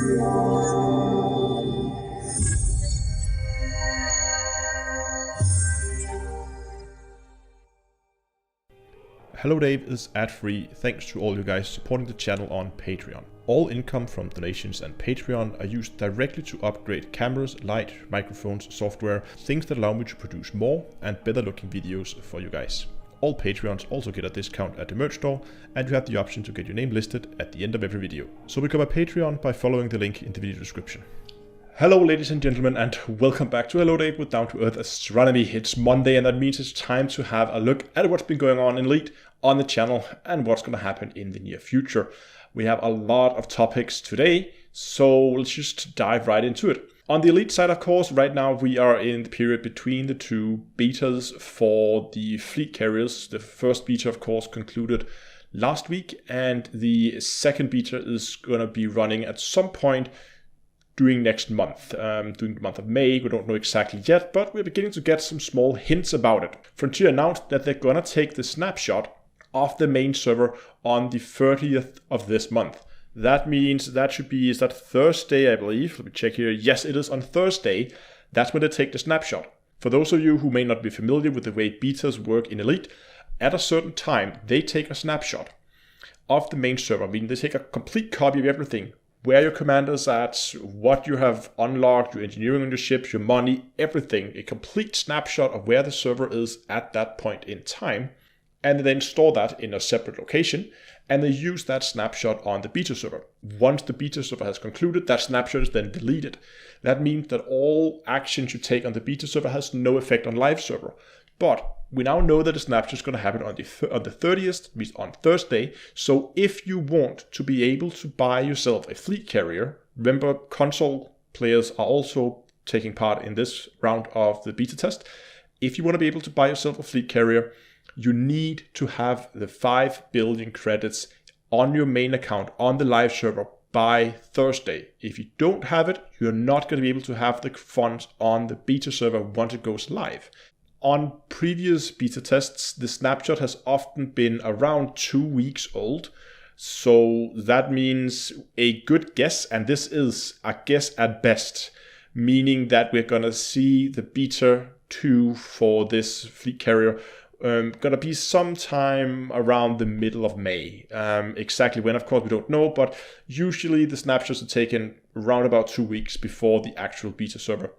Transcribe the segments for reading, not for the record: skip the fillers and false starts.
Hello Dave is ad-free thanks to all you guys supporting the channel on Patreon. All income from donations and Patreon are used directly to upgrade cameras, light, microphones, software, things that allow me to produce more and better looking videos for you guys. All Patreons also get a discount at the merch store, and you have the option to get your name listed at the end of every video. So become a Patreon by following the link in the video description. Hello ladies and gentlemen, and welcome back to Hello Dave with Down to Earth Astronomy. It's Monday, and that means it's time to have a look at what's been going on in Elite on the channel and what's going to happen in the near future. We have a lot of topics today, so let's just dive right into it. On the Elite side, of course, right now we are in the period between the two betas for the fleet carriers. The first beta, of course, concluded last week, and the second beta is going to be running at some point during next month, during the month of May. We don't know exactly yet, but we're beginning to get some small hints about it. Frontier announced that they're gonna take the snapshot off the main server on the 30th of this month. That means that should be, is that Thursday, I believe? Let me check here. Yes, it is on Thursday. That's when they take the snapshot. For those of you who may not be familiar with the way betas work in Elite, at a certain time, they take a snapshot of the main server. I mean, they take a complete copy of everything, where your commander's at, what you have unlocked, your engineering on your ships, your money, everything. A complete snapshot of where the server is at that point in time. And they then store that in a separate location, and they use that snapshot on the beta server. Once the beta server has concluded, that snapshot is then deleted. That means that all actions you take on the beta server has no effect on live server. But we now know that the snapshot is going to happen on the 30th, means on Thursday. So if you want to be able to buy yourself a fleet carrier, remember console players are also taking part in this round of the beta test. If you want to be able to buy yourself a fleet carrier, you need to have the 5 billion credits on your main account on the live server by Thursday. If you don't have it, you're not going to be able to have the funds on the beta server once it goes live. On previous beta tests, the snapshot has often been around 2 weeks old. So that means a good guess, and this is a guess at best, meaning that we're going to see the beta 2 for this fleet carrier gonna be sometime around the middle of May. Exactly when, of course, we don't know, but usually the snapshots are taken around about 2 weeks before the actual beta server.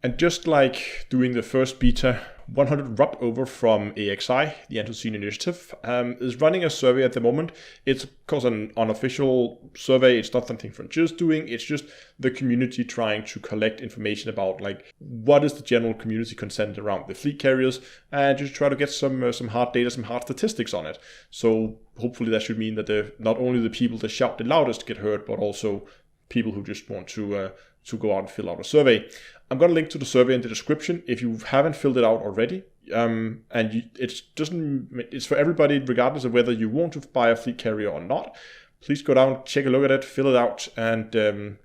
And just like during the first beta, 100 rubbed over from AXI, the Anthropocene Initiative, is running a survey at the moment. It's of course an unofficial survey. It's not something Frontier's doing. It's just the community trying to collect information about like what is the general community consent around the fleet carriers, and just try to get some hard data, some hard statistics on it. So hopefully that should mean that not only the people that shout the loudest get heard, but also people who just want to go out and fill out a survey. I'm going to link to the survey in the description if you haven't filled it out already. It's for everybody, regardless of whether you want to buy a fleet carrier or not. Please go down, take a look at it, fill it out, and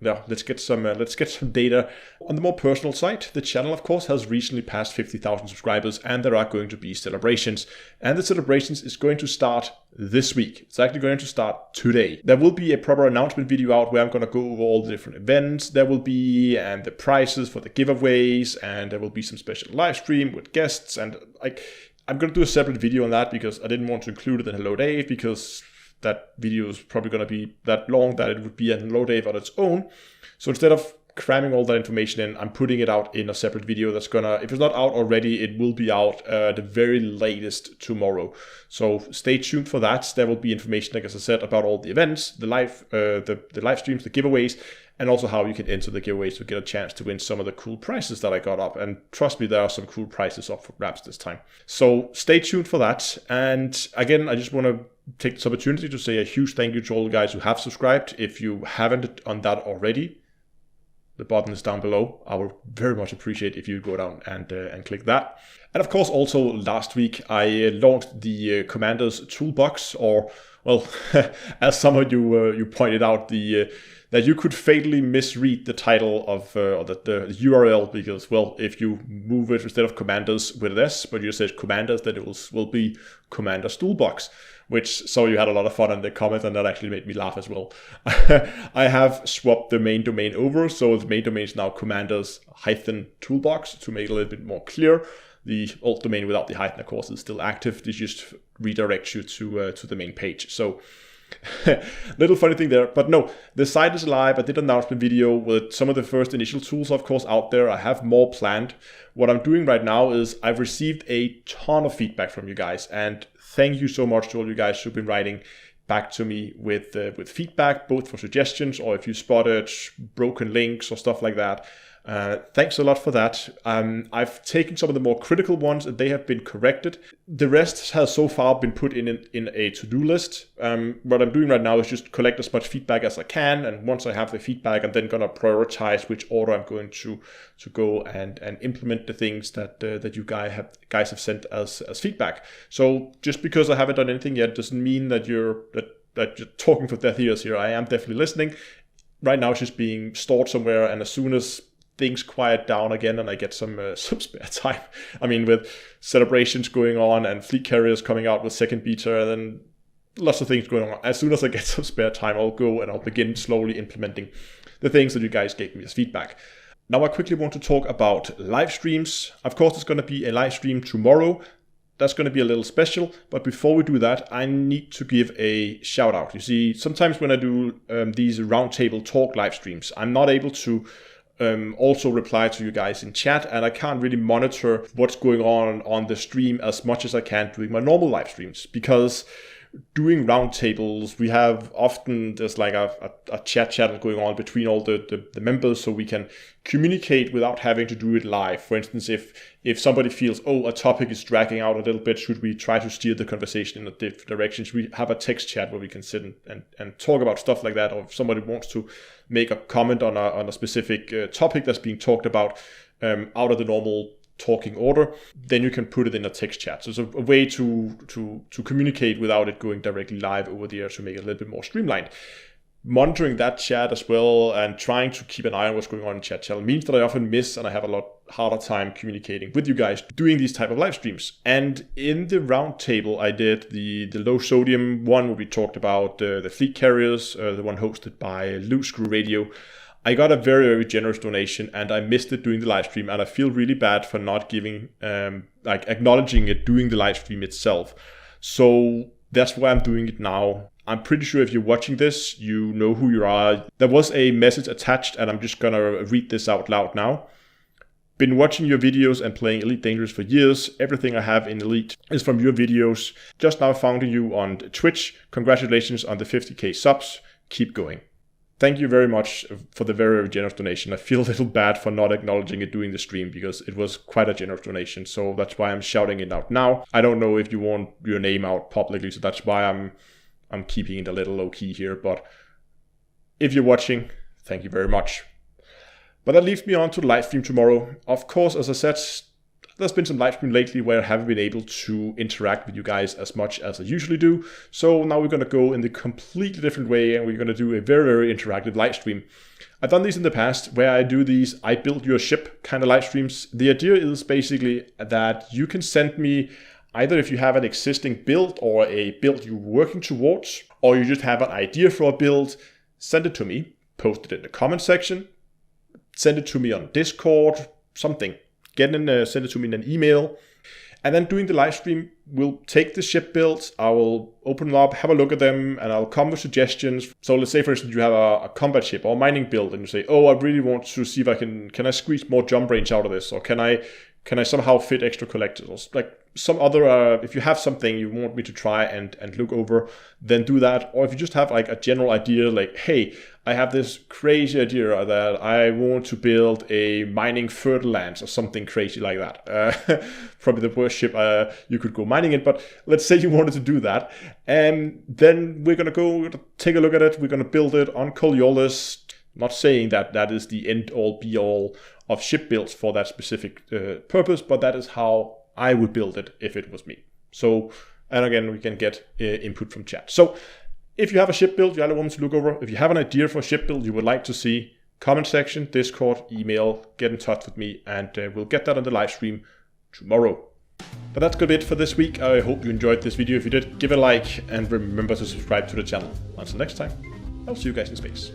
let's get some data. On the more personal side, the channel, of course, has recently passed 50,000 subscribers, and there are going to be celebrations. And the celebrations is going to start this week. It's actually going to start today. There will be a proper announcement video out where I'm going to go over all the different events there will be, and the prices for the giveaways, and there will be some special live stream with guests, and I'm going to do a separate video on that because I didn't want to include it in Hello Dave, because that video is probably going to be that long that it would be a Hello Dave on its own. So instead of cramming all that information in, I'm putting it out in a separate video that's gonna, if it's not out already, it will be out the very latest tomorrow. So stay tuned for that. There will be information, like as I said, about all the events, the live streams, the giveaways, and also how you can enter the giveaways to get a chance to win some of the cool prizes that I got up. And trust me, there are some cool prizes up for grabs this time. So stay tuned for that. And again, I just want to take this opportunity to say a huge thank you to all the guys who have subscribed. If you haven't done that already, the button is down below. I would very much appreciate if you go down and click that. And of course, also last week I launched the Commander's ToolBox, or well, as some of you pointed out, the that you could fatally misread the title of or the URL, because, well, if you move it instead of commanders with S, but you said commanders, then it will be Commanders ToolBox, which, so you had a lot of fun in the comment, and that actually made me laugh as well. I have swapped the main domain over, so the main domain is now commanders-toolbox to make it a little bit more clear. The alt domain without the hyphen, of course, is still active. This just redirects you to the main page. So little funny thing there, but no, the site is live. I did an announcement video with some of the first initial tools, of course, out there. I have more planned. What I'm doing right now is I've received a ton of feedback from you guys, and thank you so much to all you guys who've been writing back to me with feedback, both for suggestions or if you spotted broken links or stuff like that. Thanks a lot for that. I've taken some of the more critical ones and they have been corrected. The rest has so far been put in a to-do list. What I'm doing right now is just collect as much feedback as I can, and once I have the feedback, I'm then going to prioritize which order I'm going to go and implement the things that you guys have sent as feedback. So just because I haven't done anything yet doesn't mean that you're talking for deaf ears here. I am definitely listening. Right now it's just being stored somewhere, and as soon as things quiet down again and I get some spare time. I mean, with celebrations going on and fleet carriers coming out with second beta, and then lots of things going on. As soon as I get some spare time, I'll go and I'll begin slowly implementing the things that you guys gave me as feedback. Now I quickly want to talk about live streams. Of course, there's going to be a live stream tomorrow. That's going to be a little special, but before we do that, I need to give a shout out. You see, sometimes when I do these roundtable talk live streams, I'm not able to also reply to you guys in chat, and I can't really monitor what's going on the stream as much as I can doing my normal live streams, because doing roundtables, we have often, there's like a chat channel going on between all the members, so we can communicate without having to do it live. For instance, if somebody feels, oh, a topic is dragging out a little bit, should we try to steer the conversation in a different direction? Should we have a text chat where we can sit and talk about stuff like that? Or if somebody wants to make a comment on a specific topic that's being talked about out of the normal talking order, then you can put it in a text chat. So it's a way to communicate without it going directly live over the air, to make it a little bit more streamlined. Monitoring that chat as well and trying to keep an eye on what's going on in chat channel means that I often miss, and I have a lot harder time communicating with you guys doing these type of live streams. And in the roundtable, I did the low sodium one where we talked about the fleet carriers, the one hosted by Loose Screw Radio. I got a very, very generous donation, and I missed it during the live stream, and I feel really bad for not giving, acknowledging it during the live stream itself. So that's why I'm doing it now. I'm pretty sure if you're watching this, you know who you are. There was a message attached, and I'm just gonna read this out loud now. Been watching your videos and playing Elite Dangerous for years. Everything I have in Elite is from your videos. Just now found you on Twitch. Congratulations on the 50k subs. Keep going. Thank you very much for the very, very generous donation. I feel a little bad for not acknowledging it during the stream, because it was quite a generous donation. So that's why I'm shouting it out now. I don't know if you want your name out publicly, so that's why I'm keeping it a little low key here. But if you're watching, thank you very much. But that leaves me on to the live stream tomorrow. Of course, as I said, there's been some live stream lately where I haven't been able to interact with you guys as much as I usually do. So now we're going to go in the completely different way, and we're going to do a very, very interactive live stream. I've done these in the past where I do these I built your ship kind of live streams. The idea is basically that you can send me, either if you have an existing build or a build you're working towards, or you just have an idea for a build, send it to me, post it in the comment section, send it to me on Discord, something. Send it to me in an email, and then during the live stream, we'll take the ship builds, I will open them up, have a look at them, and I'll come with suggestions. So let's say, for instance, you have a combat ship or a mining build, and you say, oh, I really want to see if I can I squeeze more jump range out of this, or can I somehow fit extra collectors, or like some other, if you have something you want me to try and look over, then do that. Or if you just have like a general idea, like, hey, I have this crazy idea that I want to build a mining fertilizer or something crazy like that. Probably the worst ship you could go mining in, but let's say you wanted to do that. And then we're going to take a look at it. We're going to build it on Coriolis. Not saying that that is the end all be all of ship builds for that specific purpose, but that is how I would build it if it was me. So, and again, we can get input from chat. So If you have a ship build you want to look over, if you have an idea for a ship build you would like to see, comment section, Discord, email, get in touch with me, and we'll get that on the live stream tomorrow. But that's good it for this week. I hope you enjoyed this video. If you did, give it a like and remember to subscribe to the channel. Until next time, I'll see you guys in space.